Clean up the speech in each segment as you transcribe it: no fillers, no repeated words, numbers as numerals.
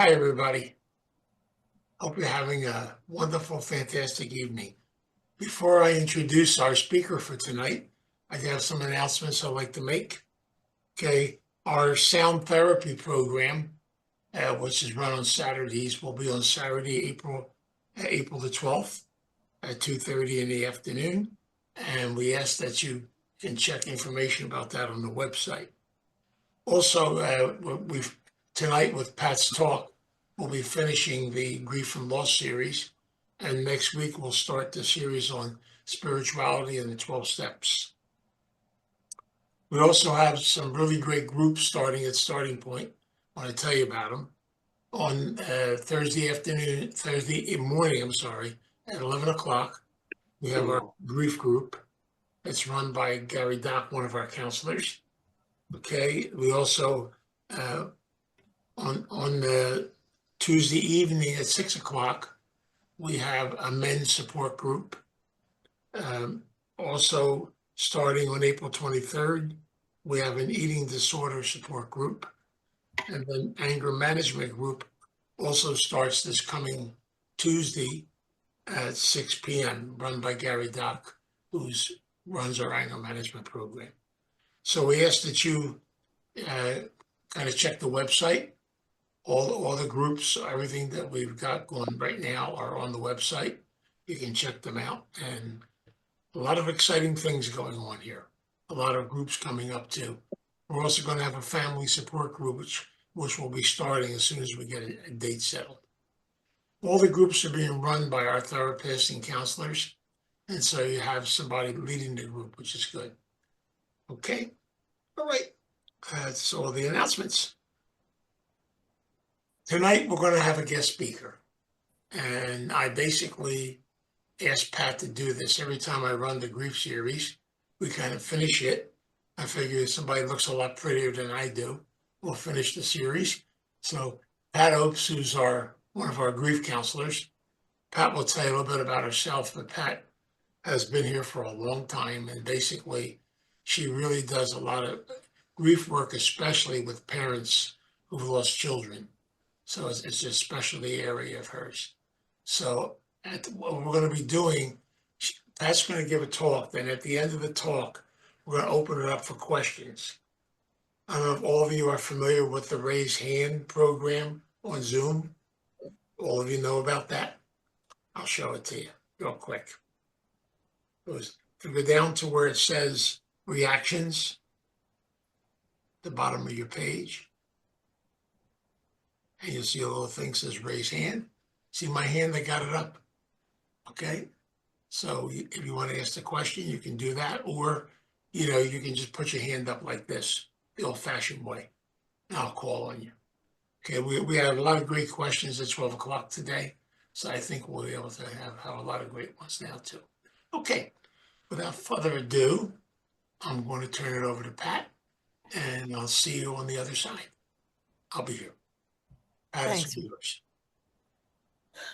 Hi, everybody. Hope you're having a wonderful, fantastic evening. Before I introduce our speaker for tonight, I have some announcements I'd like to make. Okay, our sound therapy program, which is run on Saturdays, will be on Saturday, April the 12th at 2:30 in the afternoon. And we ask that you can check information about that on the website. Also, we've tonight with Pat's talk, we'll be finishing the Grief and Loss series, and next week we'll start the series on spirituality and the 12 steps. We also have some really great groups starting at Starting Point. I want to tell you about them. On Thursday morning, at 11 o'clock, we have our grief group. It's run by Gary Dock, one of our counselors. Okay, we also on Tuesday evening at 6 o'clock, we have a men's support group. Also, starting on April 23rd, we have an eating disorder support group. And then anger management group also starts this coming Tuesday at 6 p.m., run by Gary Dock, who runs our anger management program. So we ask that you kind of check the website. All the groups, everything that we've got going right now are on the website. You can check them out, and a lot of exciting things going on here. A lot of groups coming up too. We're also going to have a family support group, which will be starting as soon as we get a date settled. All the groups are being run by our therapists and counselors, and so you have somebody leading the group, which is good. Okay, all right. That's all the announcements. Tonight, we're going to have a guest speaker, and I basically asked Pat to do this every time I run the grief series. We kind of finish it. I figure somebody looks a lot prettier than I do, we'll finish the series. So Pat Obst, who's one of our grief counselors, Pat will tell you a little bit about herself, but Pat has been here for a long time, and basically she really does a lot of grief work, especially with parents who've lost children. So it's a specialty area of hers. So what we're going to be doing, Pat's going to give a talk. Then at the end of the talk, we're going to open it up for questions. I don't know if all of you are familiar with the raise hand program on Zoom. All of you know about that? I'll show it to you real quick. If you go down to where it says reactions, the bottom of your page, and you'll see a little thing that says raise hand. See my hand? I got it up. Okay. So if you want to ask the question, you can do that, or you can just put your hand up like this, the old-fashioned way, and I'll call on you. Okay. We have a lot of great questions at 12 o'clock today, so I think we'll be able to have a lot of great ones now too. Okay. Without further ado, I'm going to turn it over to Pat, and I'll see you on the other side. I'll be here. Pat, Thanks. it's yours.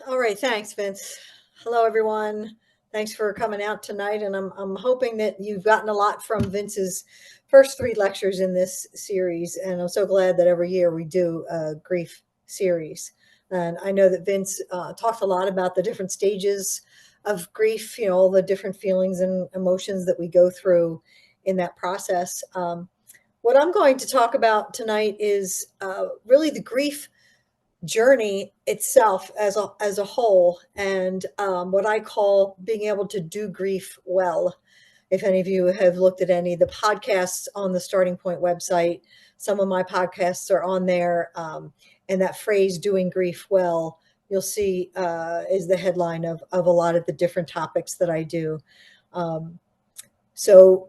All right, thanks, Vince. Hello, everyone. Thanks for coming out tonight, and I'm hoping that you've gotten a lot from Vince's first 3 lectures in this series, and I'm so glad that every year we do a grief series. And I know that Vince talked a lot about the different stages of grief, all the different feelings and emotions that we go through in that process. What I'm going to talk about tonight is really the grief journey itself as a whole, and what I call being able to do grief well. If any of you have looked at any of the podcasts on the Starting Point website, some of my podcasts are on there, and that phrase "doing grief well" you'll see is the headline of a lot of the different topics that I do. So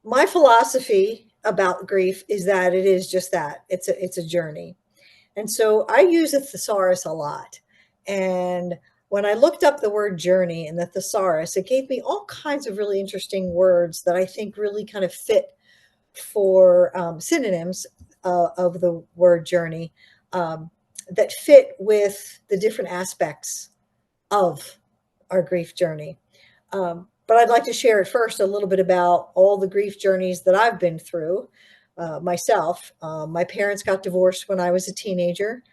my philosophy about grief is that it is just that. It's a journey. And so I use a thesaurus a lot. And when I looked up the word journey in the thesaurus, it gave me all kinds of really interesting words that I think really kind of fit for synonyms of the word journey, that fit with the different aspects of our grief journey. But I'd like to share at first a little bit about all the grief journeys that I've been through. myself. My parents got divorced when I was a teenager.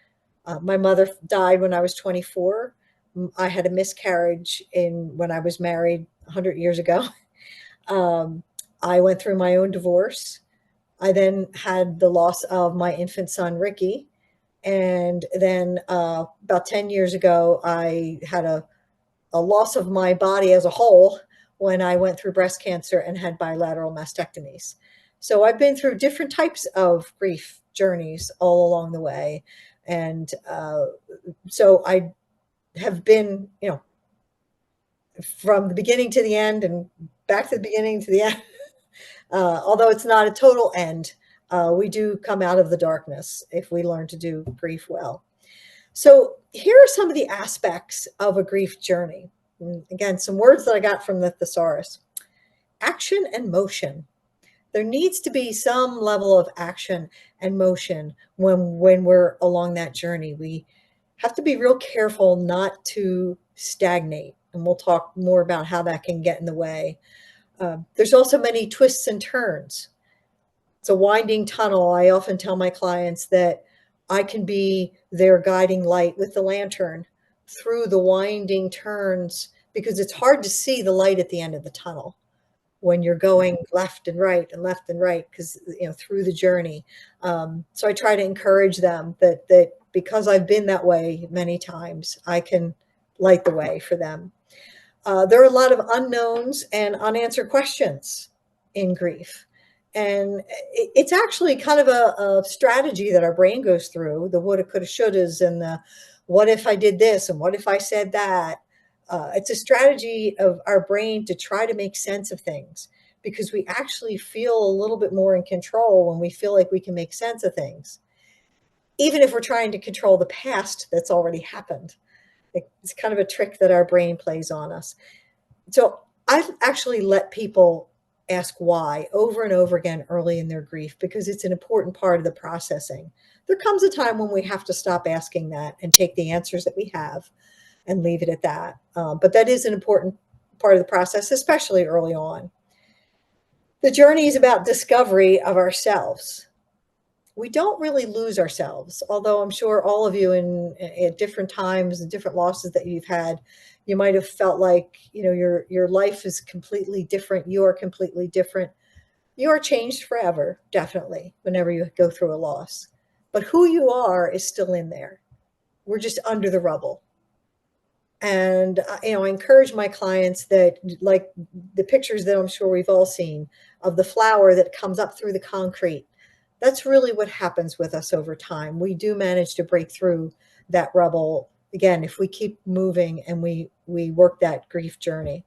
My mother died when I was 24. I had a miscarriage when I was married 100 years ago. Um, I went through my own divorce. I then had the loss of my infant son, Ricky. And then about 10 years ago, I had a loss of my body as a whole when I went through breast cancer and had bilateral mastectomies. So I've been through different types of grief journeys all along the way. And so I have been, from the beginning to the end and back to the beginning to the end. Although it's not a total end, we do come out of the darkness if we learn to do grief well. So here are some of the aspects of a grief journey. And again, some words that I got from the thesaurus. Action and motion. There needs to be some level of action and motion when we're along that journey. We have to be real careful not to stagnate. And we'll talk more about how that can get in the way. There's also many twists and turns. It's a winding tunnel. I often tell my clients that I can be their guiding light with the lantern through the winding turns because it's hard to see the light at the end of the tunnel when you're going left and right because through the journey. So I try to encourage them that because I've been that way many times, I can light the way for them. There are a lot of unknowns and unanswered questions in grief. And it's actually kind of a strategy that our brain goes through, the woulda, coulda, shouldas, and the what if I did this and what if I said that. It's a strategy of our brain to try to make sense of things because we actually feel a little bit more in control when we feel like we can make sense of things, even if we're trying to control the past that's already happened. It's kind of a trick that our brain plays on us. So I've actually let people ask why over and over again early in their grief because it's an important part of the processing. There comes a time when we have to stop asking that and take the answers that we have and leave it at that. But that is an important part of the process, especially early on. The journey is about discovery of ourselves. We don't really lose ourselves, although I'm sure all of you at different times and different losses that you've had, you might have felt like, your life is completely different. You are completely different. You are changed forever, definitely, whenever you go through a loss. But who you are is still in there. We're just under the rubble. And, I encourage my clients that, like the pictures that I'm sure we've all seen of the flower that comes up through the concrete, that's really what happens with us over time. We do manage to break through that rubble again if we keep moving and we work that grief journey.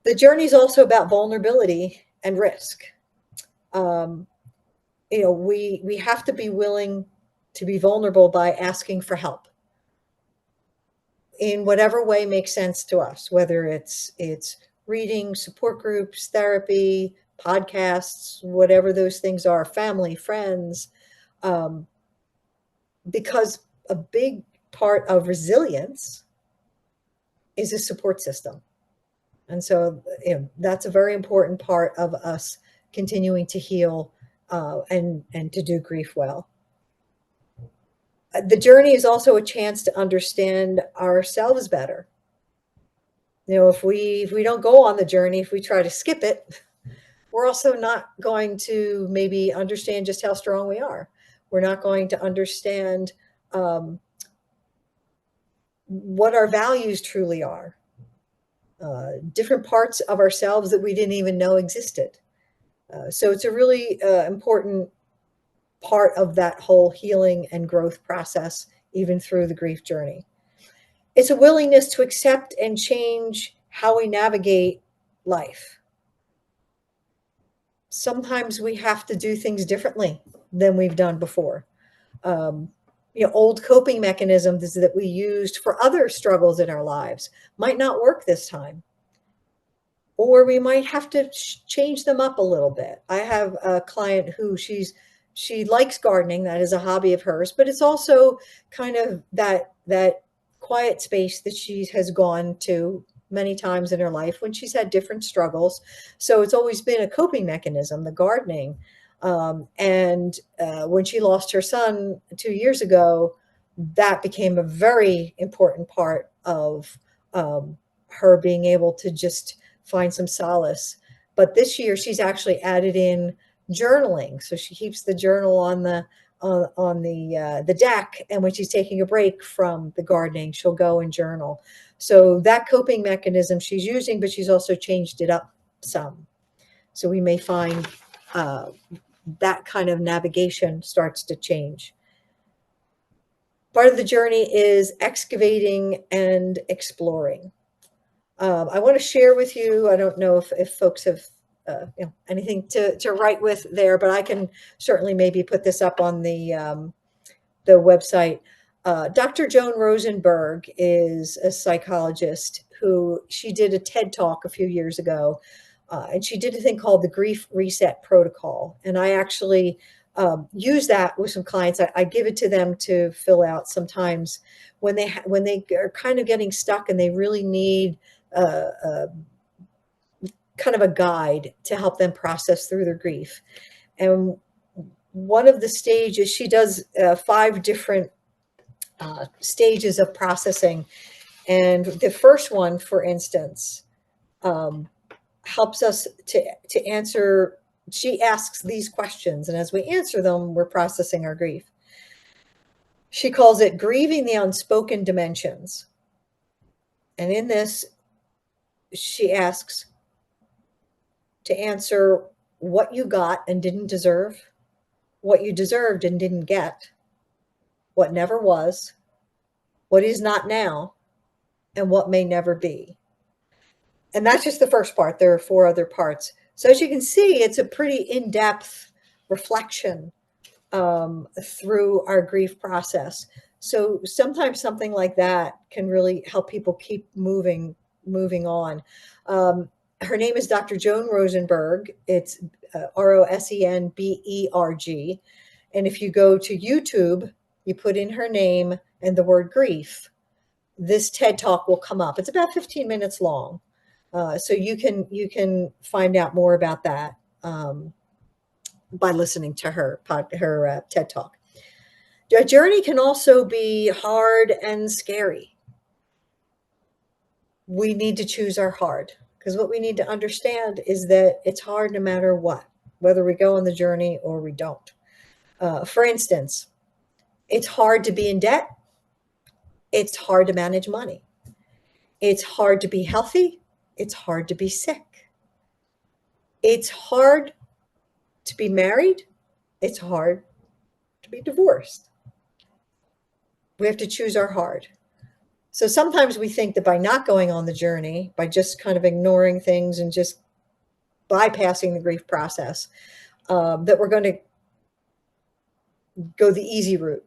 The journey is also about vulnerability and risk. We have to be willing to be vulnerable by asking for help in whatever way makes sense to us, whether it's reading, support groups, therapy, podcasts, whatever those things are, family, friends, because a big part of resilience is a support system. And so that's a very important part of us continuing to heal and to do grief well. The journey is also a chance to understand ourselves better. If we don't go on the journey, if we try to skip it, we're also not going to maybe understand just how strong we are. We're not going to understand what our values truly are, different parts of ourselves that we didn't even know existed. So it's a really important part of that whole healing and growth process, even through the grief journey. It's a willingness to accept and change how we navigate life. Sometimes we have to do things differently than we've done before. Old coping mechanisms that we used for other struggles in our lives might not work this time. Or we might have to change them up a little bit. I have a client who she likes gardening. That is a hobby of hers, but it's also kind of that quiet space that she has gone to many times in her life when she's had different struggles. So it's always been a coping mechanism, the gardening. When she lost her son 2 years ago, that became a very important part of her being able to just find some solace. But this year, she's actually added in journaling, so she keeps the journal on the deck, and when she's taking a break from the gardening, she'll go and journal. So that coping mechanism she's using, but she's also changed it up some. So we may find that kind of navigation starts to change. Part of the journey is excavating and exploring. I want to share with you, I don't know if folks have anything to write with there, but I can certainly maybe put this up on the website. Dr. Joan Rosenberg is a psychologist who she did a TED talk a few years ago, and she did a thing called the Grief Reset Protocol. And I actually use that with some clients. I give it to them to fill out sometimes when they are kind of getting stuck and they really need kind of a guide to help them process through their grief. And one of the stages, she does 5 different stages of processing. And the first one, for instance, helps us to answer. She asks these questions, and as we answer them, we're processing our grief. She calls it grieving the unspoken dimensions. And in this, she asks to answer what you got and didn't deserve, what you deserved and didn't get, what never was, what is not now, and what may never be. And that's just the first part. There are 4 other parts. So as you can see, it's a pretty in-depth reflection through our grief process. So sometimes something like that can really help people keep moving on. Her name is Dr. Joan Rosenberg. It's Rosenberg. And if you go to YouTube, you put in her name and the word grief, this TED Talk will come up. It's about 15 minutes long. So you can find out more about that by listening to her TED Talk. A journey can also be hard and scary. We need to choose our hard, because what we need to understand is that it's hard no matter what, whether we go on the journey or we don't. For instance, it's hard to be in debt. It's hard to manage money. It's hard to be healthy. It's hard to be sick. It's hard to be married. It's hard to be divorced. We have to choose our hard. So sometimes we think that by not going on the journey, by just kind of ignoring things and just bypassing the grief process, that we're going to go the easy route.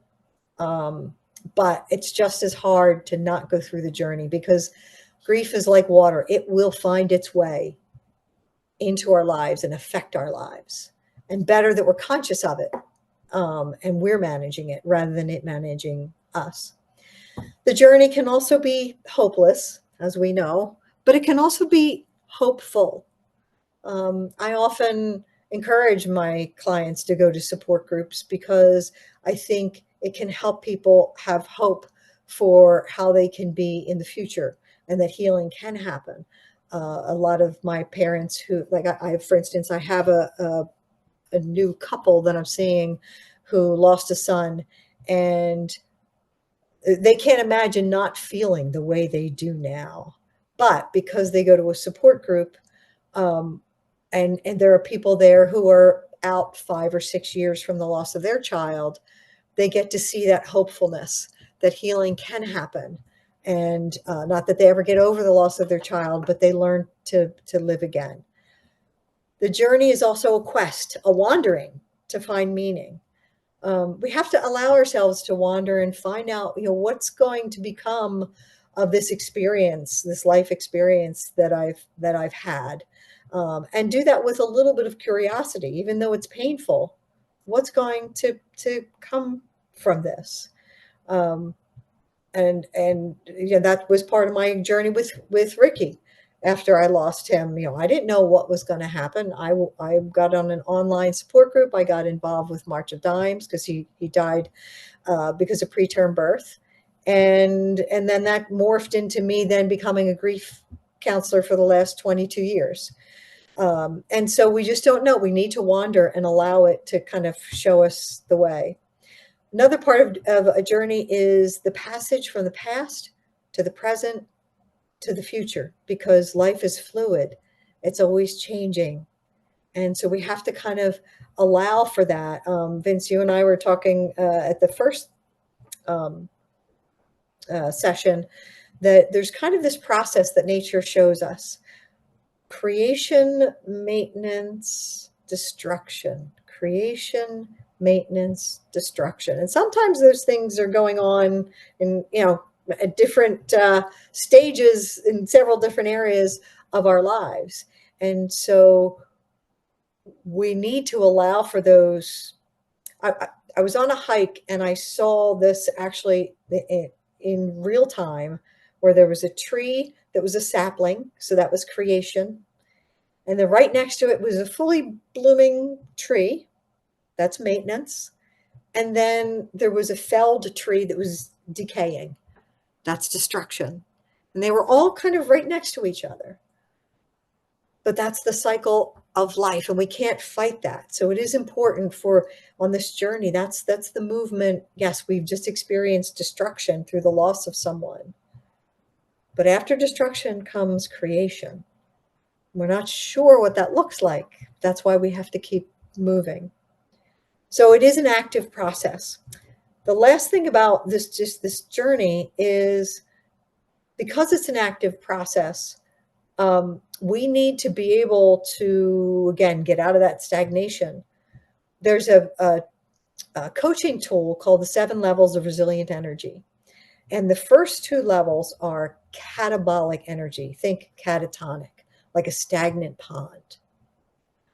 But it's just as hard to not go through the journey, because grief is like water. It will find its way into our lives and affect our lives. And better that we're conscious of it and we're managing it rather than it managing us. The journey can also be hopeless, as we know, but it can also be hopeful. I often encourage my clients to go to support groups because I think it can help people have hope for how they can be in the future and that healing can happen. A lot of my parents who, like for instance, I have a new couple that I'm seeing who lost a son, and they can't imagine not feeling the way they do now. But because they go to a support group, and there are people there who are out 5 or 6 years from the loss of their child, they get to see that hopefulness, that healing can happen. And not that they ever get over the loss of their child, but they learn to live again. The journey is also a quest, a wandering to find meaning. We have to allow ourselves to wander and find out, what's going to become of this experience, this life experience that I've had, and do that with a little bit of curiosity, even though it's painful. What's going to come from this? And that was part of my journey with Ricky. after I lost him. I didn't know what was going to happen. I got on an online support group. I got involved with March of Dimes because he died because of preterm birth. And then that morphed into me then becoming a grief counselor for the last 22 years. And so we just don't know. We need to wander and allow it to kind of show us the way. Another part of a journey is the passage from the past to the present to the future, because life is fluid. It's always changing. And so we have to kind of allow for that. Vince, you and I were talking at the first session that there's kind of this process that nature shows us: creation, maintenance, destruction, creation, maintenance, destruction. And sometimes those things are going on in, at different stages in several different areas of our lives. And so we need to allow for those. I was on a hike and I saw this actually in real time, where there was a tree that was a sapling. So that was creation. And then right next to it was a fully blooming tree. That's maintenance. And then there was a felled tree that was decaying. That's destruction. And they were all kind of right next to each other. But that's the cycle of life, and we can't fight that. So it is important for on this journey. That's the movement. Yes, we've just experienced destruction through the loss of someone. But after destruction comes creation. We're not sure what that looks like. That's why we have to keep moving. So it is an active process. The last thing about this journey is, because it's an active process, we need to be able to, again, get out of that stagnation. There's a coaching tool called the 7 levels of resilient energy. And the first 2 levels are catabolic energy. Think catatonic, like a stagnant pond.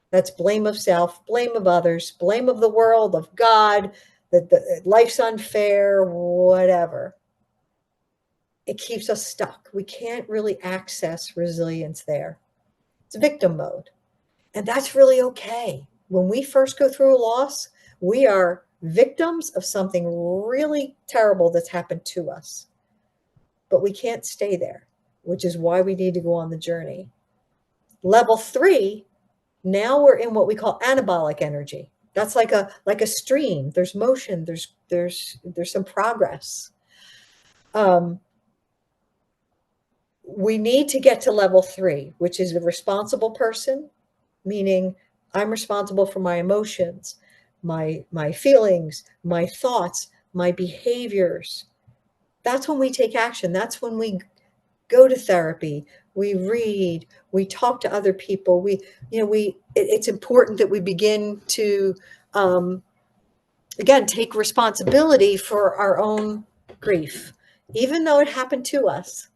That's blame of self, blame of others, blame of the world, of God, that life's unfair, whatever. It keeps us stuck. We can't really access resilience there. It's victim mode. And that's really okay. When we first go through a loss, we are victims of something really terrible that's happened to us. But we can't stay there, which is why we need to go on the journey. Level 3, now we're in what we call anabolic energy. That's like a stream. There's motion. There's some progress. We need to get to level 3, which is a responsible person, meaning I'm responsible for my emotions, my feelings, my thoughts, my behaviors. That's when we take action. That's when we go to therapy. We read. We talk to other people. It's important that we begin to, again, take responsibility for our own grief, even though it happened to us.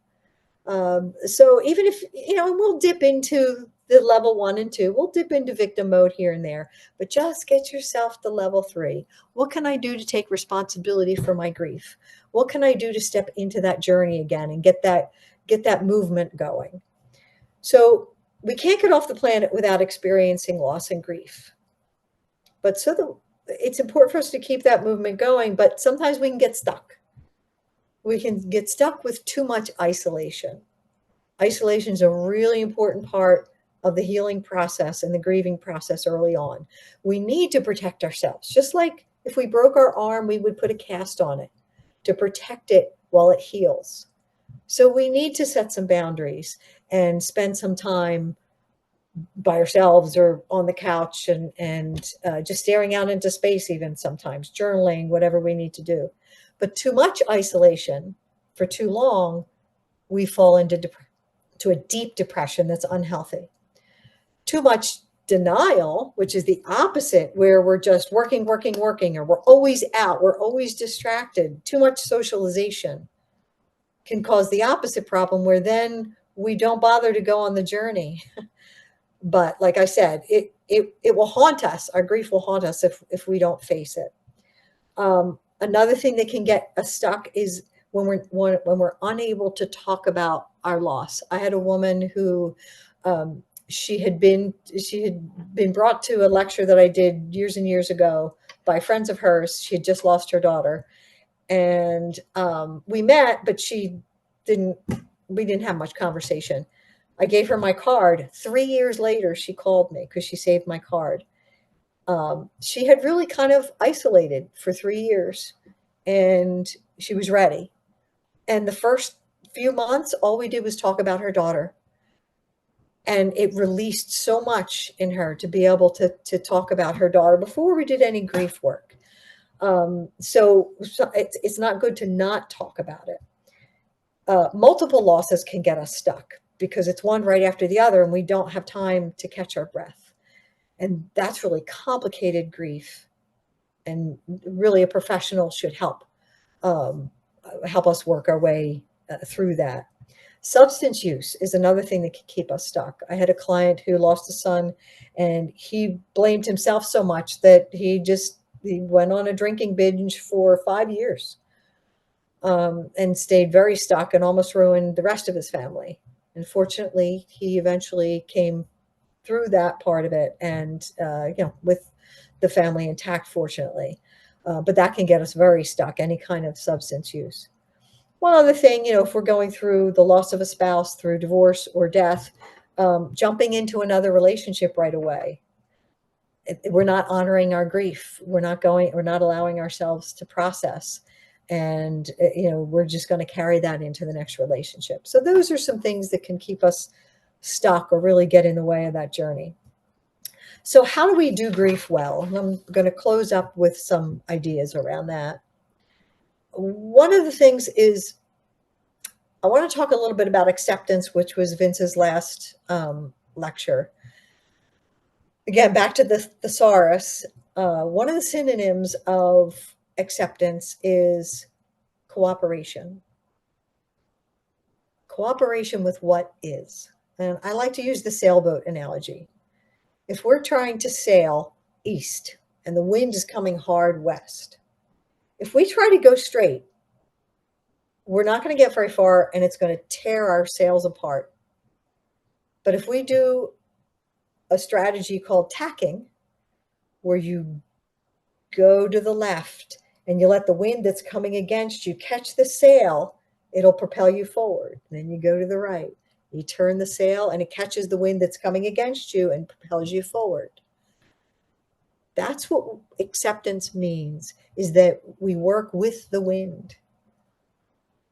So even if, and we'll dip into the level 1 and 2, we'll dip into victim mode here and there, but just get yourself to level 3. What can I do to take responsibility for my grief? What can I do to step into that journey again and get that movement going? So we can't get off the planet without experiencing loss and grief. But it's important for us to keep that movement going, but sometimes we can get stuck. We can get stuck with too much isolation. Isolation is a really important part of the healing process and the grieving process early on. We need to protect ourselves. Just like if we broke our arm, we would put a cast on it to protect it while it heals. So we need to set some boundaries and spend some time by ourselves or on the couch and just staring out into space, even sometimes journaling, whatever we need to do. But too much isolation for too long, we fall into a deep depression that's unhealthy. Too much denial, which is the opposite, where we're just working, or we're always out, we're always distracted. Too much socialization can cause the opposite problem, where then we don't bother to go on the journey. But like I said, it will haunt us. Our grief will haunt us if we don't face it. Another thing that can get us stuck is when we're unable to talk about our loss. I had a woman who she had been brought to a lecture that I did years and years ago by friends of hers. She had just lost her daughter, and we met, but we didn't have much conversation. I gave her my card. 3 years later, she called me because she saved my card. She had really kind of isolated for 3 years, and she was ready. And the first few months, all we did was talk about her daughter. And it released so much in her to be able to talk about her daughter before we did any grief work. So it's not good to not talk about it. Multiple losses can get us stuck because it's one right after the other, and we don't have time to catch our breath. And that's really complicated grief. And really, a professional should help us work our way through that. Substance use is another thing that can keep us stuck. I had a client who lost a son, and he blamed himself so much that he went on a drinking binge for 5 years, and stayed very stuck and almost ruined the rest of his family. And fortunately, he eventually came through that part of it, and with the family intact, fortunately. But that can get us very stuck, any kind of substance use. One other thing, if we're going through the loss of a spouse through divorce or death, jumping into another relationship right away. We're not honoring our grief. We're not allowing ourselves to process. And, we're just going to carry that into the next relationship. So those are some things that can keep us stuck or really get in the way of that journey. So how do we do grief well? I'm going to close up with some ideas around that. One of the things is, I want to talk a little bit about acceptance, which was Vince's last lecture. Again, back to the thesaurus. One of the synonyms of acceptance is cooperation. Cooperation with what is. And I like to use the sailboat analogy. If we're trying to sail east and the wind is coming hard west, if we try to go straight, we're not going to get very far, and it's going to tear our sails apart. But if we do a strategy called tacking, where you go to the left and you let the wind that's coming against you catch the sail, it'll propel you forward. And then you go to the right. You turn the sail and it catches the wind that's coming against you and propels you forward. That's what acceptance means, is that we work with the wind.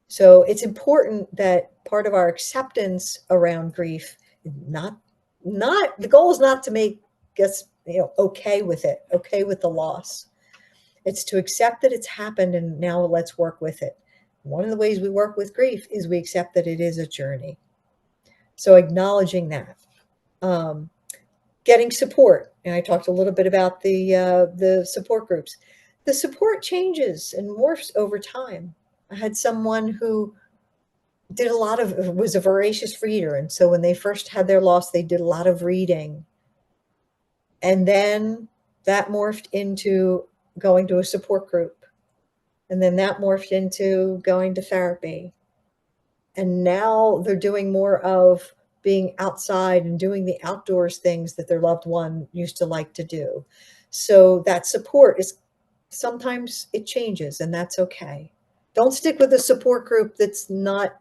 So it's important that part of our acceptance around grief, the goal is not to make us okay with it, okay with the loss. It's to accept that it's happened, and now let's work with it. One of the ways we work with grief is we accept that it is a journey. So acknowledging that. Getting support. And I talked a little bit about the support groups. The support changes and morphs over time. I had someone who was a voracious reader. And so when they first had their loss, they did a lot of reading. And then that morphed into going to a support group. And then that morphed into going to therapy. And now they're doing more of being outside and doing the outdoors things that their loved one used to like to do. So that support sometimes it changes, and that's okay. Don't stick with a support group that's not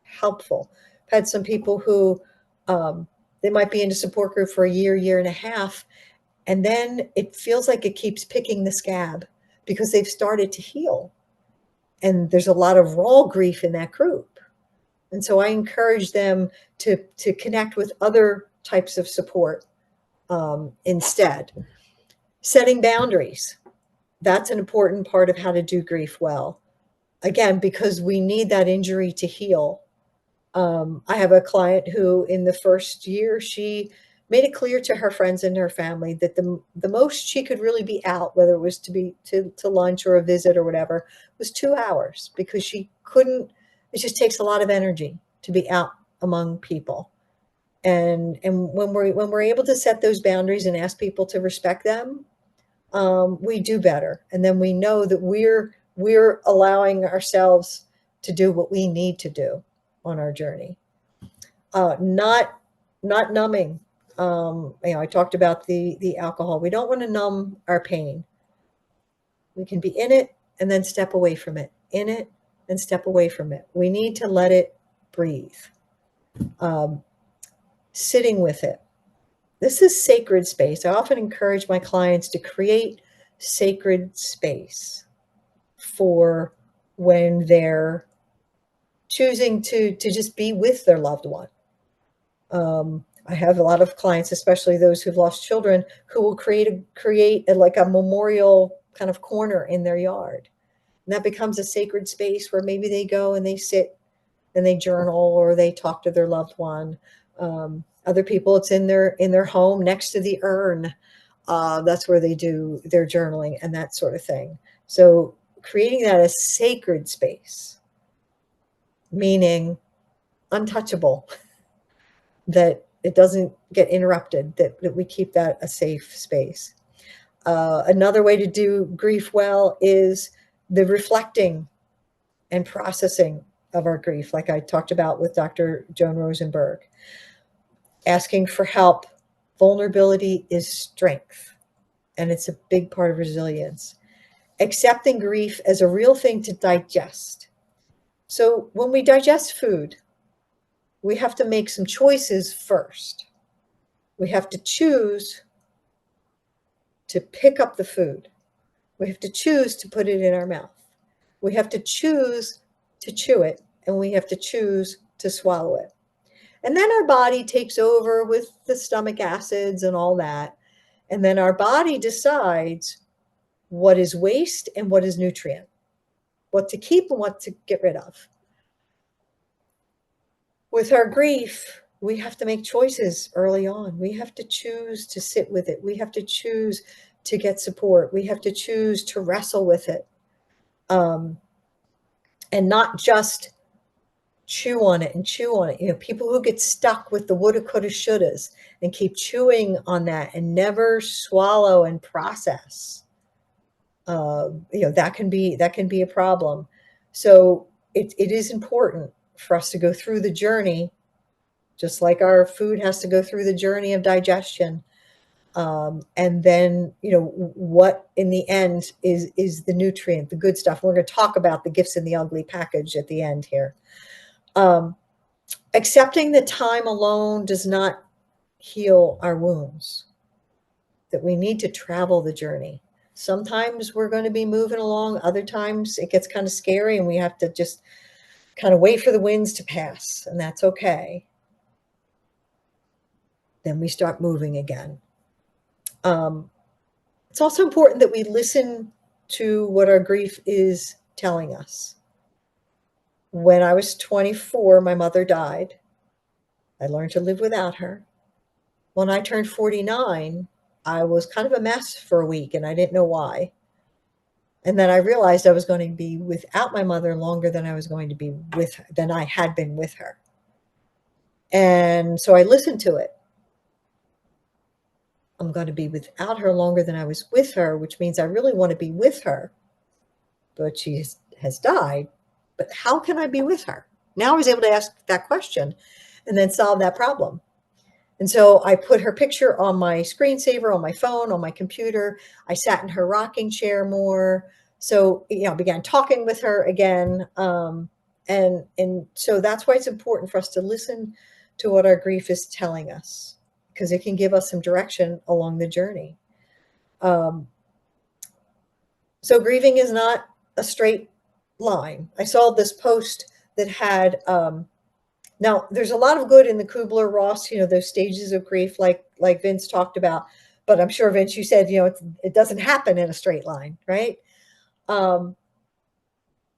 helpful. I've had some people who they might be in a support group for a year and a half, and then it feels like it keeps picking the scab because they've started to heal. And there's a lot of raw grief in that group. And so I encourage them to connect with other types of support instead. Setting boundaries. That's an important part of how to do grief well. Again, because we need that injury to heal. I have a client who in the first year, she made it clear to her friends and her family that the most she could really be out, whether it was to lunch or a visit or whatever, was 2 hours, because she couldn't. It just takes a lot of energy to be out among people. And when we're able to set those boundaries and ask people to respect them, we do better. And then we know that we're allowing ourselves to do what we need to do on our journey. Not numbing. I talked about the alcohol. We don't want to numb our pain. We can be in it and then step away from it, in it and step away from it. We need to let it breathe. Sitting with it. This is sacred space. I often encourage my clients to create sacred space for when they're choosing to just be with their loved one. I have a lot of clients, especially those who've lost children, who will create like a memorial kind of corner in their yard. And that becomes a sacred space where maybe they go and they sit and they journal or they talk to their loved one. Other people, it's in their home next to the urn. That's where they do their journaling and that sort of thing. So creating that as sacred space, meaning untouchable, that it doesn't get interrupted, that we keep that a safe space. Another way to do grief well is the reflecting and processing of our grief, like I talked about with Dr. Joan Rosenberg. Asking for help. Vulnerability is strength, and it's a big part of resilience. Accepting grief as a real thing to digest. So when we digest food, we have to make some choices first. We have to choose to pick up the food. We have to choose to put it in our mouth. We have to choose to chew it, and we have to choose to swallow it. And then our body takes over with the stomach acids and all that. And then our body decides what is waste and what is nutrient, what to keep and what to get rid of. With our grief, we have to make choices early on. We have to choose to sit with it. We have to choose to get support. We have to choose to wrestle with it. And not just chew on it and chew on it. People who get stuck with the woulda, coulda, shouldas and keep chewing on that and never swallow and process. That can be a problem. So it is important for us to go through the journey, just like our food has to go through the journey of digestion. And then, what in the end is the nutrient, the good stuff. We're going to talk about the gifts in the ugly package at the end here. Accepting that time alone does not heal our wounds, that we need to travel the journey. Sometimes we're going to be moving along. Other times it gets kind of scary and we have to just kind of wait for the winds to pass, and that's okay. Then we start moving again. It's also important that we listen to what our grief is telling us. When I was 24, my mother died. I learned to live without her. When I turned 49, I was kind of a mess for a week and I didn't know why. And then I realized I was going to be without my mother longer than I was going to be with her, than I had been with her. And so I listened to it. I'm going to be without her longer than I was with her, which means I really want to be with her. But she has died. But how can I be with her? Now I was able to ask that question and then solve that problem. And so I put her picture on my screensaver, on my phone, on my computer. I sat in her rocking chair more. So, I began talking with her again. And so that's why it's important for us to listen to what our grief is telling us, because it can give us some direction along the journey. So grieving is not a straight line. I saw this post that had, now there's a lot of good in the Kubler-Ross, those stages of grief, like Vince talked about. But I'm sure, Vince, you said, it doesn't happen in a straight line, right? So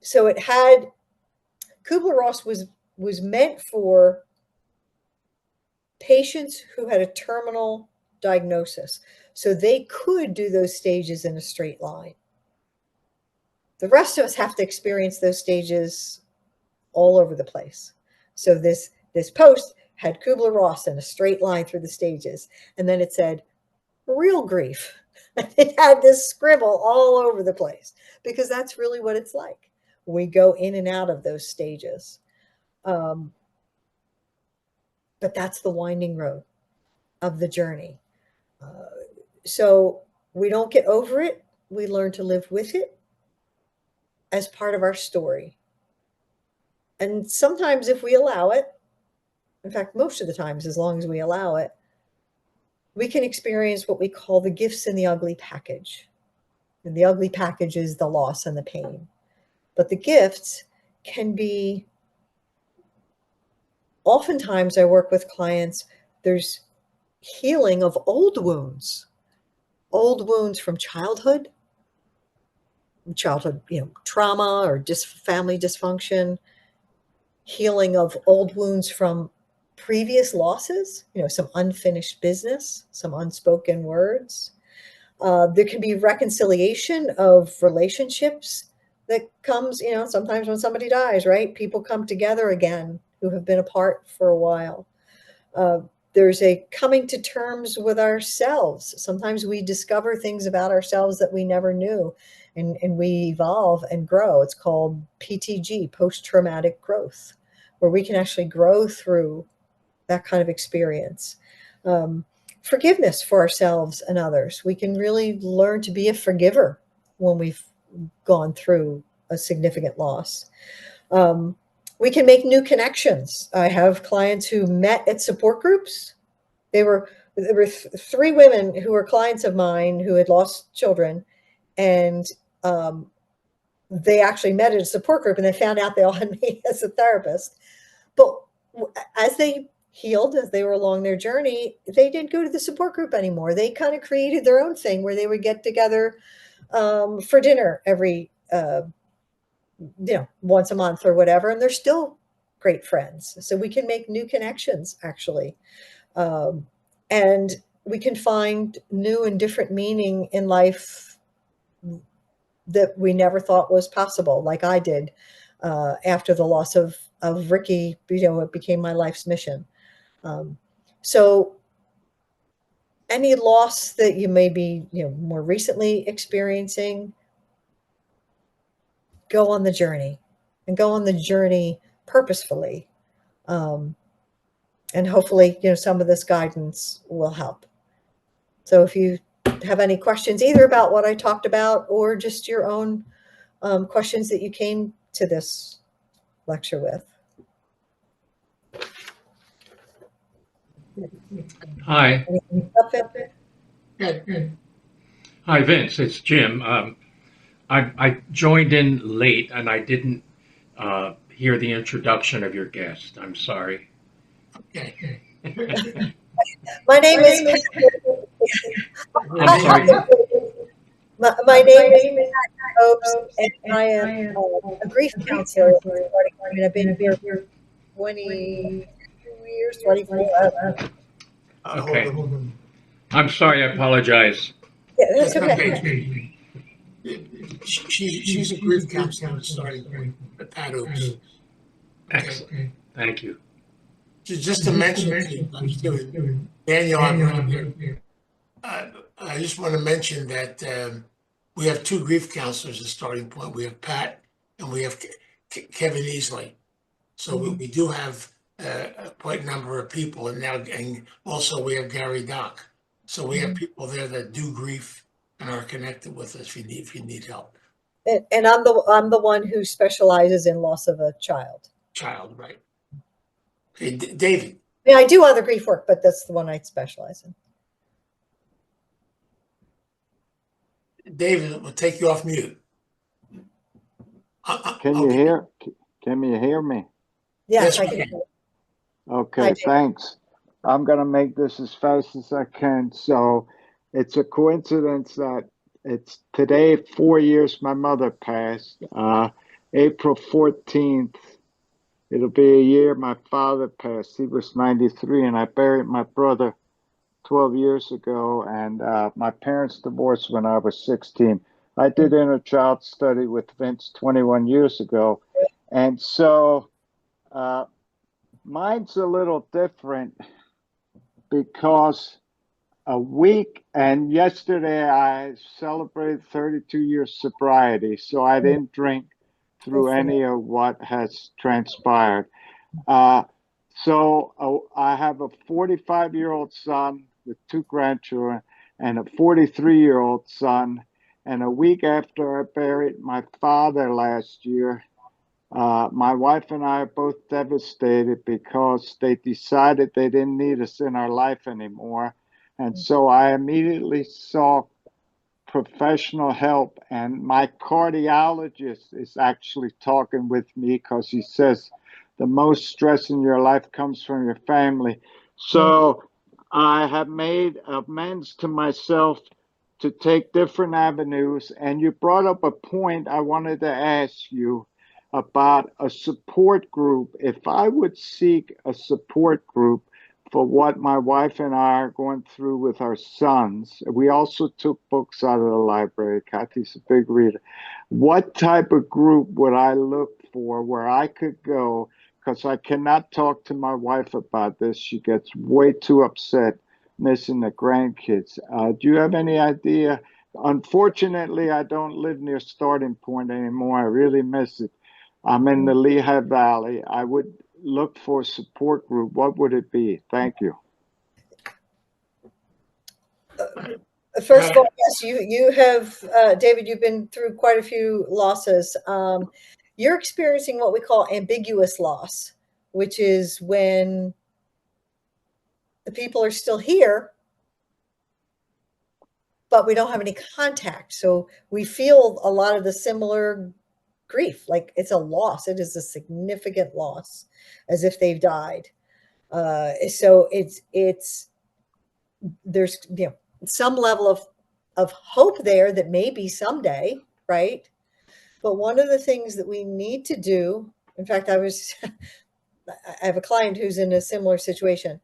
it had, Kubler-Ross was meant for patients who had a terminal diagnosis, so they could do those stages in a straight line. The rest of us have to experience those stages all over the place. So this post had Kubler-Ross in a straight line through the stages. And then it said, real grief. It had this scribble all over the place, because that's really what it's like. We go in and out of those stages. But that's the winding road of the journey. So we don't get over it. We learn to live with it as part of our story. And sometimes, if we allow it, in fact, most of the times, as long as we allow it, we can experience what we call the gifts in the ugly package. And the ugly package is the loss and the pain. But the gifts can be, oftentimes I work with clients, there's healing of old wounds from childhood, trauma or family dysfunction, healing of old wounds from previous losses, some unfinished business, some unspoken words. There can be reconciliation of relationships that comes, sometimes when somebody dies, right? People come together again who have been apart for a while. There's a coming to terms with ourselves. Sometimes we discover things about ourselves that we never knew, and we evolve and grow. It's called PTG, post-traumatic growth, where we can actually grow through that kind of experience. Forgiveness for ourselves and others. We can really learn to be a forgiver when we've gone through a significant loss. We can make new connections. I have clients who met at support groups. There were three women who were clients of mine who had lost children, and they actually met at a support group, and they found out they all had me as a therapist. But as they healed, as they were along their journey, they didn't go to the support group anymore. They kind of created their own thing where they would get together for dinner every once a month or whatever, and they're still great friends. So we can make new connections, actually, and we can find new and different meaning in life that we never thought was possible, like I did after the loss of Ricky. It became my life's mission. So any loss that you may be more recently experiencing, go on the journey, and go on the journey purposefully. And hopefully, some of this guidance will help. So if you have any questions, either about what I talked about or just your own questions that you came to this lecture with. Hi. Good. Hi, Vince. It's Jim. I joined in late and I didn't hear the introduction of your guest. I'm sorry. Okay. My name is Pat. I'm sorry. My name is Pat Obst, and I am a grief counselor. I've been here for 22 years, 24. Okay. I'm sorry. I apologize. Yeah, that's That's okay. okay. She's a grief counselor starting point, at Pat Obst. Excellent. Thank you. Just to mention to you, I'm doing Daniel, I'm here. I just want to mention that we have two grief counselors as starting point. We have Pat and we have Kevin Easley. So we do have quite a number of people, and also we have Gary Dock. So we have people there that do grief and are connected with us if you need help. And I'm the one who specializes in loss of a child. Child, right? Okay, David. Yeah, I do other grief work, but that's the one I specialize in. David, we'll take you off mute. Can you hear? Can you hear me? Yes, Yes, I we can. can. Okay, thanks. I'm gonna make this as fast as I can. So it's a coincidence that it's today 4 years my mother passed. April 14th, it'll be a year my father passed. He was 93, and I buried my brother 12 years ago, and my parents divorced when I was 16. I did inner child study with Vince 21 years ago, and so mine's a little different because a week and yesterday I celebrated 32 years sobriety, so I didn't drink through Hopefully. any of what has transpired. I have a 45-year-old son with 2 grandchildren and a 43-year-old son. And a week after I buried my father last year, my wife and I are both devastated because they decided they didn't need us in our life anymore. And so I immediately sought professional help. And my cardiologist is actually talking with me because he says the most stress in your life comes from your family. So I have made amends to myself to take different avenues. And you brought up a point I wanted to ask you about a support group. If I would seek a support group for what my wife and I are going through with our sons, we also took books out of the library. Kathy's a big reader. What type of group would I look for where I could go? Because I cannot talk to my wife about this. She gets way too upset missing the grandkids. Do you have any idea? Unfortunately, I don't live near Starting Point anymore. I really miss it. I'm in the Lehigh Valley. I would look for a support group. What would it be? Thank you. First of all, yes, you have, David, you've been through quite a few losses. You're experiencing what we call ambiguous loss, which is when the people are still here, but we don't have any contact. So we feel a lot of the similar grief, like it's a loss. It is a significant loss, as if they've died. So there's some level of hope there that maybe someday, right? But one of the things that we need to do, in fact, I have a client who's in a similar situation.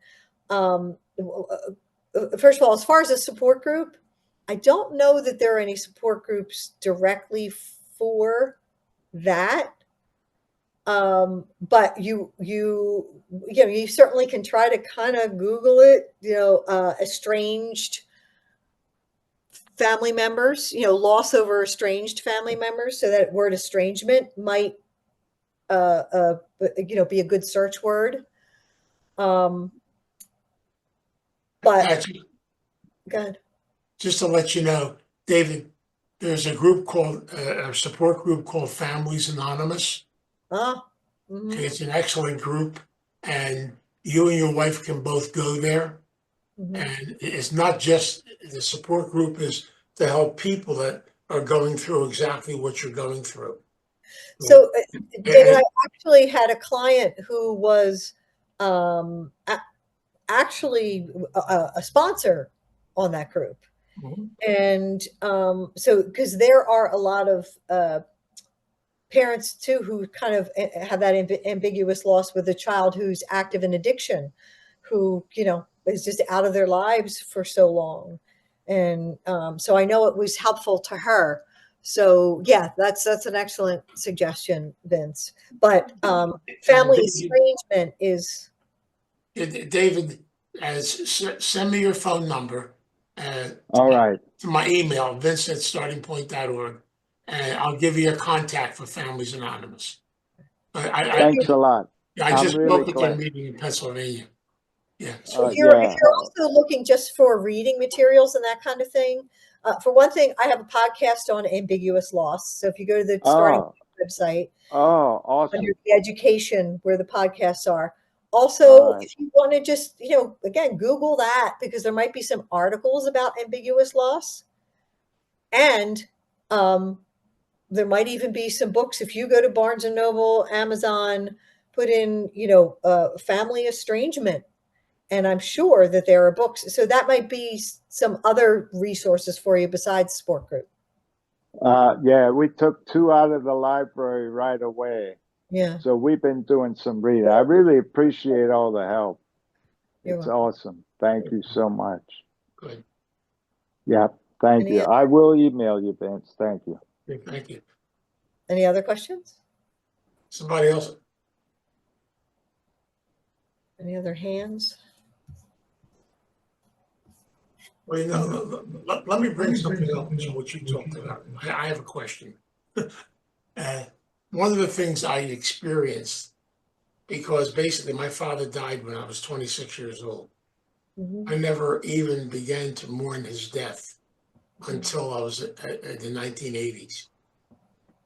First of all, as far as a support group, I don't know that there are any support groups directly for that. But you certainly can try to kind of Google it, estranged family members, loss over estranged family members. So that word estrangement might, be a good search word. But go ahead. Just to let you know, David, there's a group called a support group called Families Anonymous. Mm-hmm. It's an excellent group, and you and your wife can both go there. Mm-hmm. And it's not just the support group is to help people that are going through exactly what you're going through. So, David, I actually had a client who was actually a sponsor on that group. Mm-hmm. And so, because there are a lot of parents too who kind of have that ambiguous loss with a child who's active in addiction, who is just out of their lives for so long. And so I know it was helpful to her. So yeah, that's an excellent suggestion, Vince. But family estrangement is. David, send me your phone number. All right. To my email, vince@startingpoint.org, and I'll give you a contact for Families Anonymous. Thanks a lot. I just spoke at their meeting in Pennsylvania. Yeah. So if you're also looking just for reading materials and that kind of thing, for one thing, I have a podcast on ambiguous loss. So if you go to the Starting website, awesome, under the education where the podcasts are. Also, if you want to just, again, Google that, because there might be some articles about ambiguous loss. And there might even be some books. If you go to Barnes & Noble, Amazon, put in, family estrangement, and I'm sure that there are books. So that might be some other resources for you besides support group. Yeah, we took 2 out of the library right away. Yeah. So we've been doing some reading. I really appreciate all the help. It's awesome. Thank you so much. Good. Yeah, thank you. I will email you, Vince. Thank you. Thank you. Any other questions? Somebody else? Any other hands? Well, let me bring something up to what you talked about. I have a question. one of the things I experienced, because basically my father died when I was 26 years old. Mhm. I never even began to mourn his death until I was at the 1980s.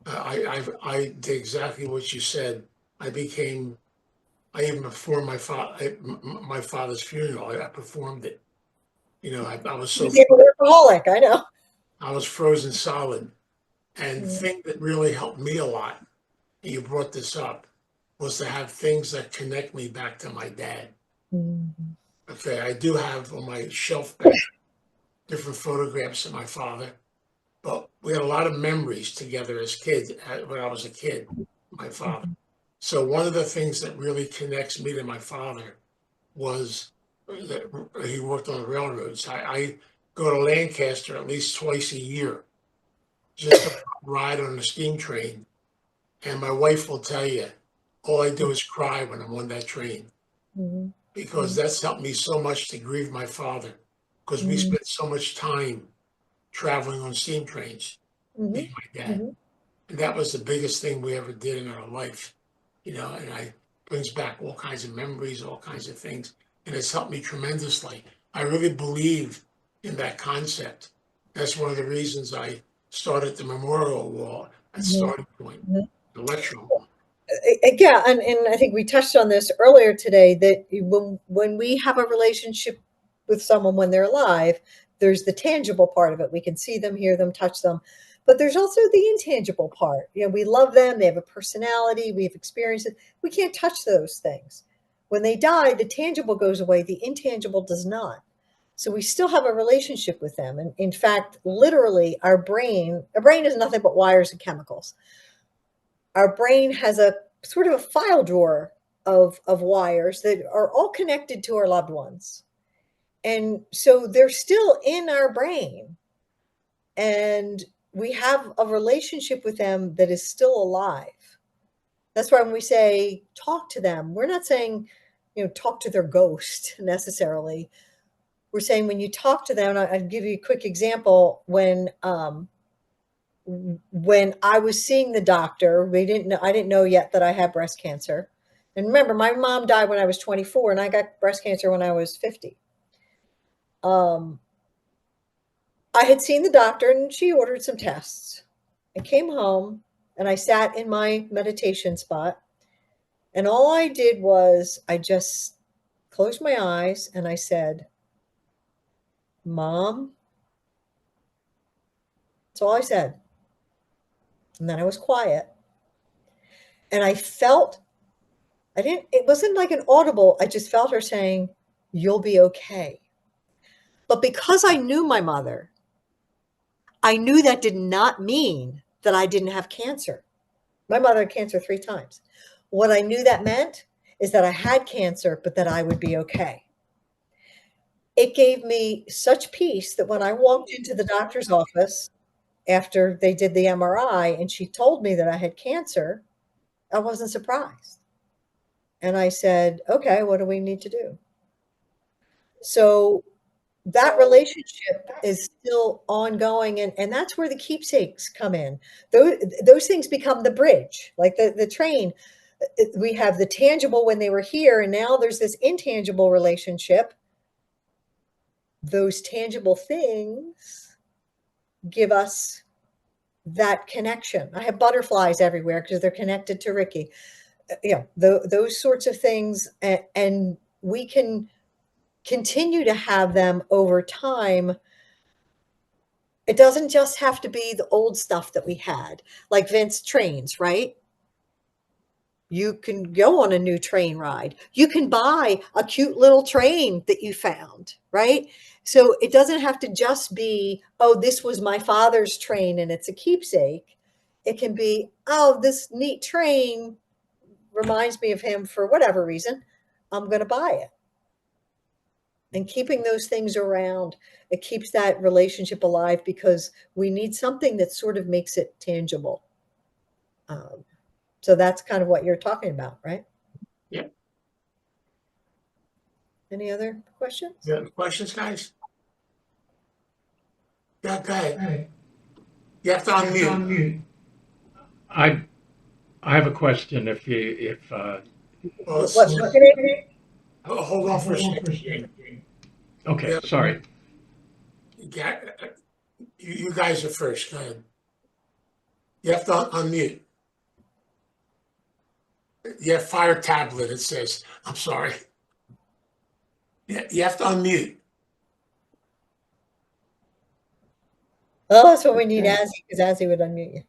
I did exactly what you said. I became, I even performed my father's funeral. I performed it. You know, I was You so, became an workaholic, I know. I was frozen solid. And the Mhm. thing that really helped me a lot, and you brought this up, was to have things that connect me back to my dad. Mhm. Okay, I do have on my shelf back different photographs of my father, but we had a lot of memories together as kids when I was a kid, my father. So one of the things that really connects me to my father was that he worked on the railroads. I go to Lancaster at least twice a year just to ride on the steam train. And my wife will tell you, all I do is cry when I'm on that train Mhm. because that's helped me so much to grieve my father because we Mhm. spent so much time traveling on steam trains, me Mhm. and my dad. Mhm. And that was the biggest thing we ever did in our life, you know, and I brings back all kinds of memories, all kinds of things. And it's helped me tremendously. I really believe in that concept. That's one of the reasons I started the memorial wall at Mhm. Starting Point, Mhm. the lecture hall. Yeah, and I think we touched on this earlier today that when we have a relationship with someone when they're alive, there's the tangible part of it. We can see them, hear them, touch them. But there's also the intangible part. You know, we love them, they have a personality, we have experiences. We can't touch those things. When they die, the tangible goes away, the intangible does not. So we still have a relationship with them. And in fact, literally, our brain is nothing but wires and chemicals. Our brain has a sort of a file drawer of wires that are all connected to our loved ones. And so they're still in our brain. And we have a relationship with them that is still alive. That's why when we say talk to them, we're not saying, talk to their ghost necessarily. We're saying when you talk to them, I'll give you a quick example. When I was seeing the doctor, I didn't know yet that I had breast cancer. And remember, my mom died when I was 24 and I got breast cancer when I was 50. Um, I had seen the doctor and she ordered some tests. I came home and I sat in my meditation spot. And all I did was I just closed my eyes and I said, Mom. That's all I said. And then I was quiet. And it wasn't like an audible. I just felt her saying, you'll be okay. But because I knew my mother, I knew that did not mean that I didn't have cancer. My mother had cancer 3 times. What I knew that meant is that I had cancer, but that I would be okay. It gave me such peace that when I walked into the doctor's office after they did the MRI and she told me that I had cancer, I wasn't surprised. And I said, okay, what do we need to do? So that relationship is still ongoing, and that's where the keepsakes come in. Those things become the bridge, like the train. We have the tangible when they were here, and now there's this intangible relationship. Those tangible things give us that connection. I have butterflies everywhere because they're connected to Ricky. Those sorts of things, and we can continue to have them over time. It doesn't just have to be the old stuff that we had, like Vince trains, right? You can go on a new train ride. You can buy a cute little train that you found, right? So it doesn't have to just be, oh, this was my father's train and it's a keepsake. It can be, oh, this neat train reminds me of him for whatever reason. I'm going to buy it. And keeping those things around, it keeps that relationship alive because we need something that sort of makes it tangible. Um, so that's kind of what you're talking about, right? Yeah. Any other questions? You have questions, guys? Yeah, go ahead. You have to unmute. I I have a question. Well, What's your name? hold on for a second. Okay, Yeah. sorry. You guys are first. Go ahead. You have to unmute. You have fire tablet, it says. I'm sorry. Yeah, you have to unmute. Oh, that's what we need, Okay. Azzy, because Azzy would unmute you.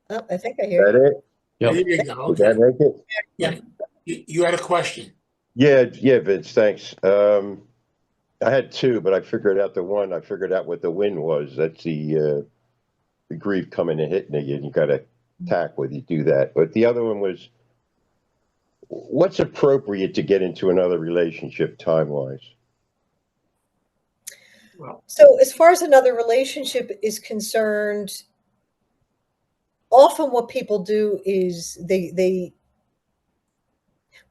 Oh, I think I Is hear that you. it? Yep. There you go. Did that Okay. make it? Yeah. You had a question. Yeah, Vince, thanks. I had two, but I figured out the one. I figured out what the win was. That's the grief coming and hitting you, and you got to attack with you do that. But the other one was, what's appropriate to get into another relationship time-wise? Well, So as far as another relationship is concerned, often what people do is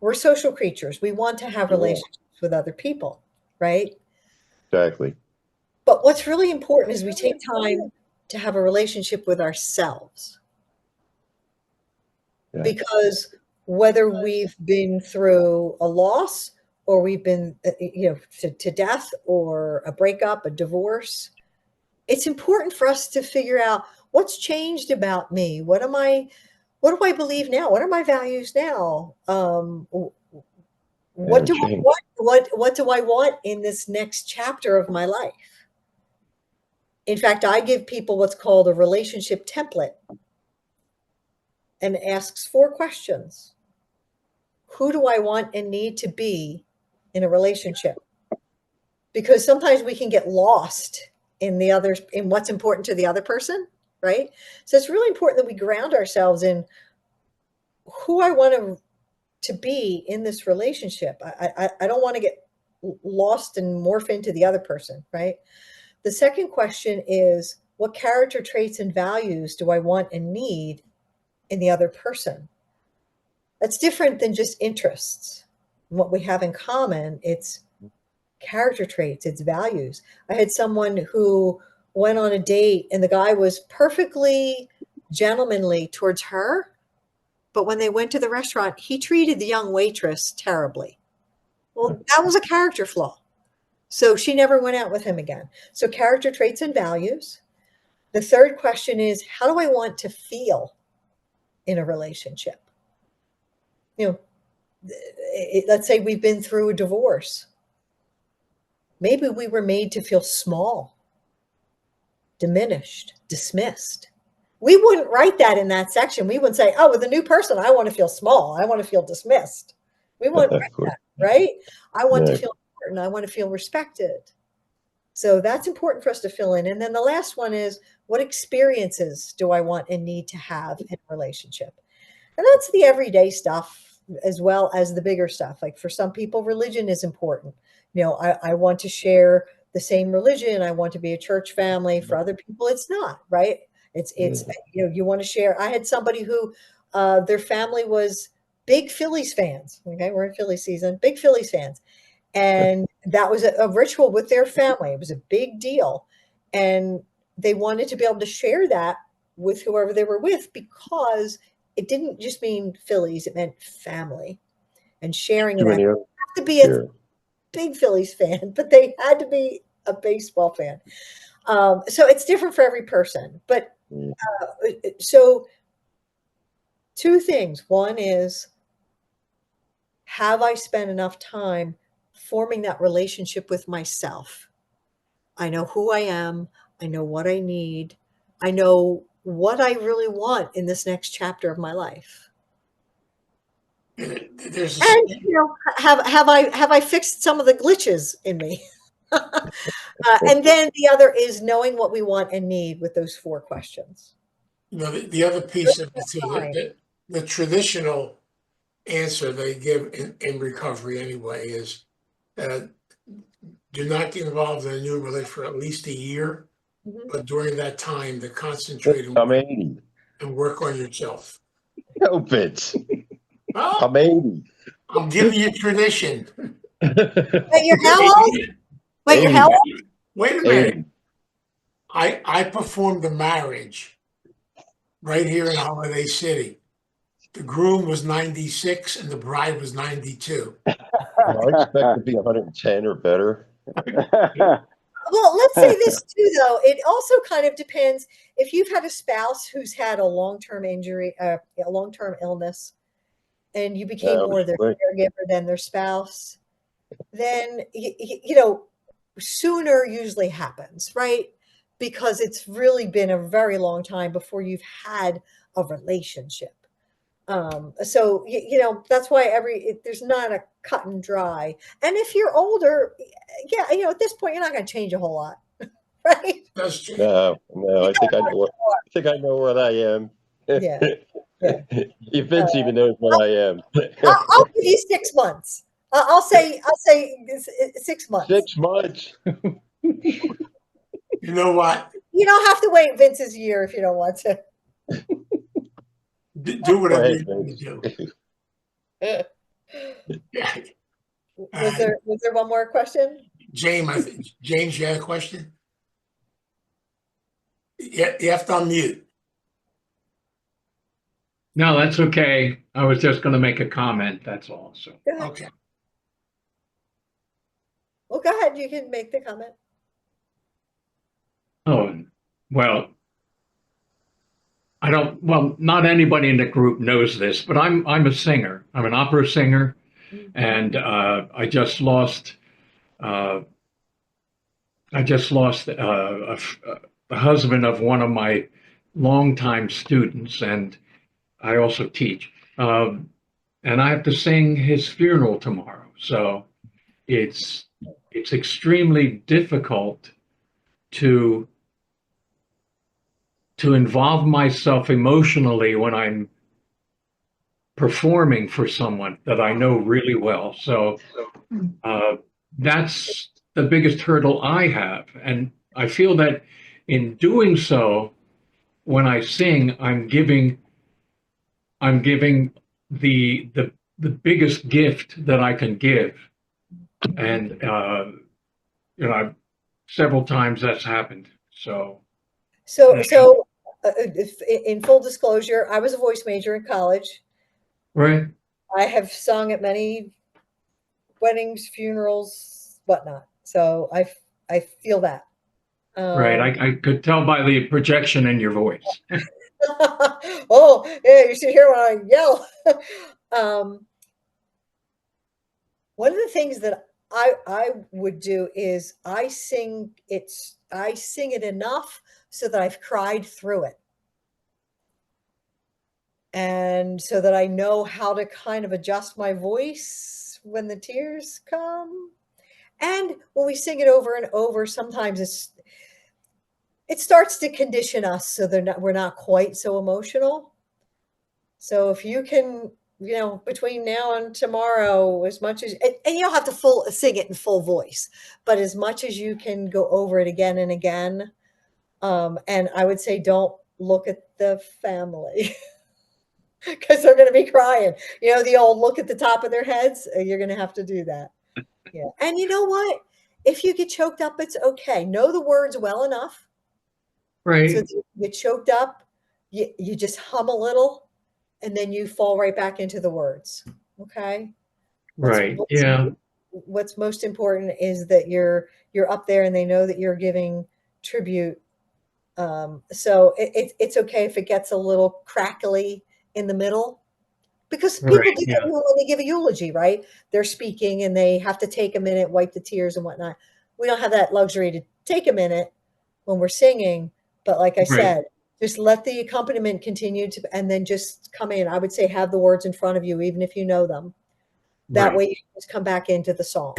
we're social creatures. We want to have Yeah. relationships with other people, right? Exactly. But what's really important is we take time to have a relationship with ourselves. Yeah. Because whether we've been through a loss or we've been to death or a breakup, a divorce, it's important for us to figure out what's changed about me. What do I believe now? What are my values now? What do I change. want? What do I want in this next chapter of my life? In fact, I give people what's called a relationship template and asks 4 questions. Who do I want and need to be in a relationship? Because sometimes we can get lost in what's important to the other person, right? So it's really important that we ground ourselves in who I want to be in this relationship. I don't want to get lost and morph into the other person, right? The second question is, what character traits and values do I want and need in the other person? That's different than just interests. What we have in common, it's character traits, it's values. I had someone who went on a date and the guy was perfectly gentlemanly towards her, but when they went to the restaurant, he treated the young waitress terribly. Well, that was a character flaw. So she never went out with him again. So character traits and values. The third question is, how do I want to feel in a relationship? Let's say we've been through a divorce. Maybe we were made to feel small, diminished, dismissed. We wouldn't write that in that section. We wouldn't say, oh, with a new person, I want to feel small. I want to feel dismissed. We wouldn't write that, right? I want to feel important. I want to feel respected. So that's important for us to fill in. And then the last one is, what experiences do I want and need to have in a relationship? And that's the everyday stuff as well as the bigger stuff. Like for some people, religion is important. I want to share the same religion. I want to be a church family. For other people, it's not, right? It's you want to share. I had somebody who their family was big Phillies fans. Okay, we're in Philly season, big Phillies fans. And that was a ritual with their family. It was a big deal. And they wanted to be able to share that with whoever they were with, because it didn't just mean Phillies, it meant family. And sharing that. You have to be a big Phillies fan, but they had to be a baseball fan. So it's different for every person. But so 2 things. One is, have I spent enough time forming that relationship with myself? I know who I am. I know what I need. I know what I really want in this next chapter of my life. there's And have I fixed some of the glitches in me? And then the other is knowing what we want and need with those 4 questions. the other piece of it too, the traditional answer they give in recovery anyway is do not get involved in a new relationship for at least a year, but during that time to concentrate and work on yourself. No, Vince. Well, I'm 80. I'm giving you tradition. Wait, you're how old? Wait, you're how old? Wait a minute. I performed a marriage right here in Holiday City. The groom was 96 and the bride was 92. I expect to be 110 or better. Well, let's say this too, though. It also kind of depends if you've had a spouse who's had a long-term injury, a long-term illness, and you became more their Right. caregiver than their spouse, then, you know, sooner usually happens, right? Because it's really been a very long time before you've had a relationship. So, you know, that's why there's not a cut and dry. And if you're older, yeah, you know, at this point, you're not going to change a whole lot, right? That's true. No, You I think I know. I think I know what I am. Yeah, yeah. Vince even knows what I am. I'll give you 6 months. I'll say 6 months. 6 months. You know what? You don't have to wait Vince's year if you don't want to. Do whatever ahead, you need to Vince. do. Yeah. Was there one more question? James, you had a question? Yeah, you have to unmute. No, that's okay. I was just going to make a comment. That's all. So, Go ahead. Okay. Well, go ahead. You can make the comment. oh, well, well, not anybody in the group knows this, but I'm a singer. I'm an opera singer, and I just lost the husband of one of my longtime students, and I also teach. And I have to sing his funeral tomorrow, so it's extremely difficult to involve myself emotionally when I'm performing for someone that I know really well. So that's the biggest hurdle I have. And I feel that in doing so, when I sing, I'm giving the biggest gift that I can give. And you know, several times that's happened. So In full disclosure, I was a voice major in college. right. I have sung at many weddings, funerals, whatnot. So I feel that. Right. I could tell by the projection in your voice. Oh, yeah, you should hear when I yell. One of the things that I would do is I sing it enough so that I've cried through it. And so that I know how to kind of adjust my voice when the tears come. And when we sing it over and over, sometimes it starts to condition us so we're not quite so emotional. So if you can, you know, between now and tomorrow, as much as, and you don't have to sing it in full voice, but as much as you can go over it again and again. And I would say, don't look at the family because they're going to be crying. You know, the old look at the top of their heads. You're going to have to do that. Yeah. And you know what? If you get choked up, it's okay. Know the words well enough. Right. So you get choked up, you just hum a little, and then you fall right back into the words. Okay. Right. Yeah. What's most important is that you're up there and they know that you're giving tribute. So it's okay if it gets a little crackly in the middle, because people Right, do yeah. that when they give a eulogy, right? They're speaking and they have to take a minute, wipe the tears and whatnot. We don't have that luxury to take a minute when we're singing, but like I Right. said, just let the accompaniment continue and then just come in. I would say have the words in front of you, even if you know them. That Right. way you just come back into the song.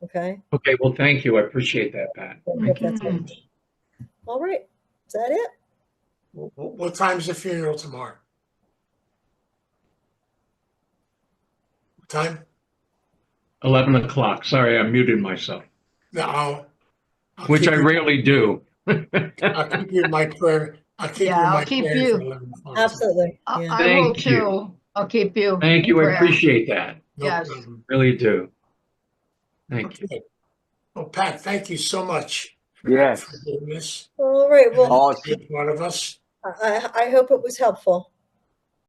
Okay. Okay. Well, thank you. I appreciate that, Pat. Hope that's it. All right. Is that it? What time's the funeral tomorrow? What time? 11 o'clock. Sorry, I muted myself, No, I'll which keep I you- rarely do. I'll keep you in my prayer. I'll keep you in Yeah, my I'll keep prayer you. for 11 o'clock. Absolutely. I Yeah. I will Thank you. too. I'll keep you. Thank in you. I prayer. appreciate that. No Yes. problem. Really do. Thank you. Okay. Well, Pat, thank you so much Yes. for doing this. All right. Well, And Awesome. being part of us. I hope it was helpful.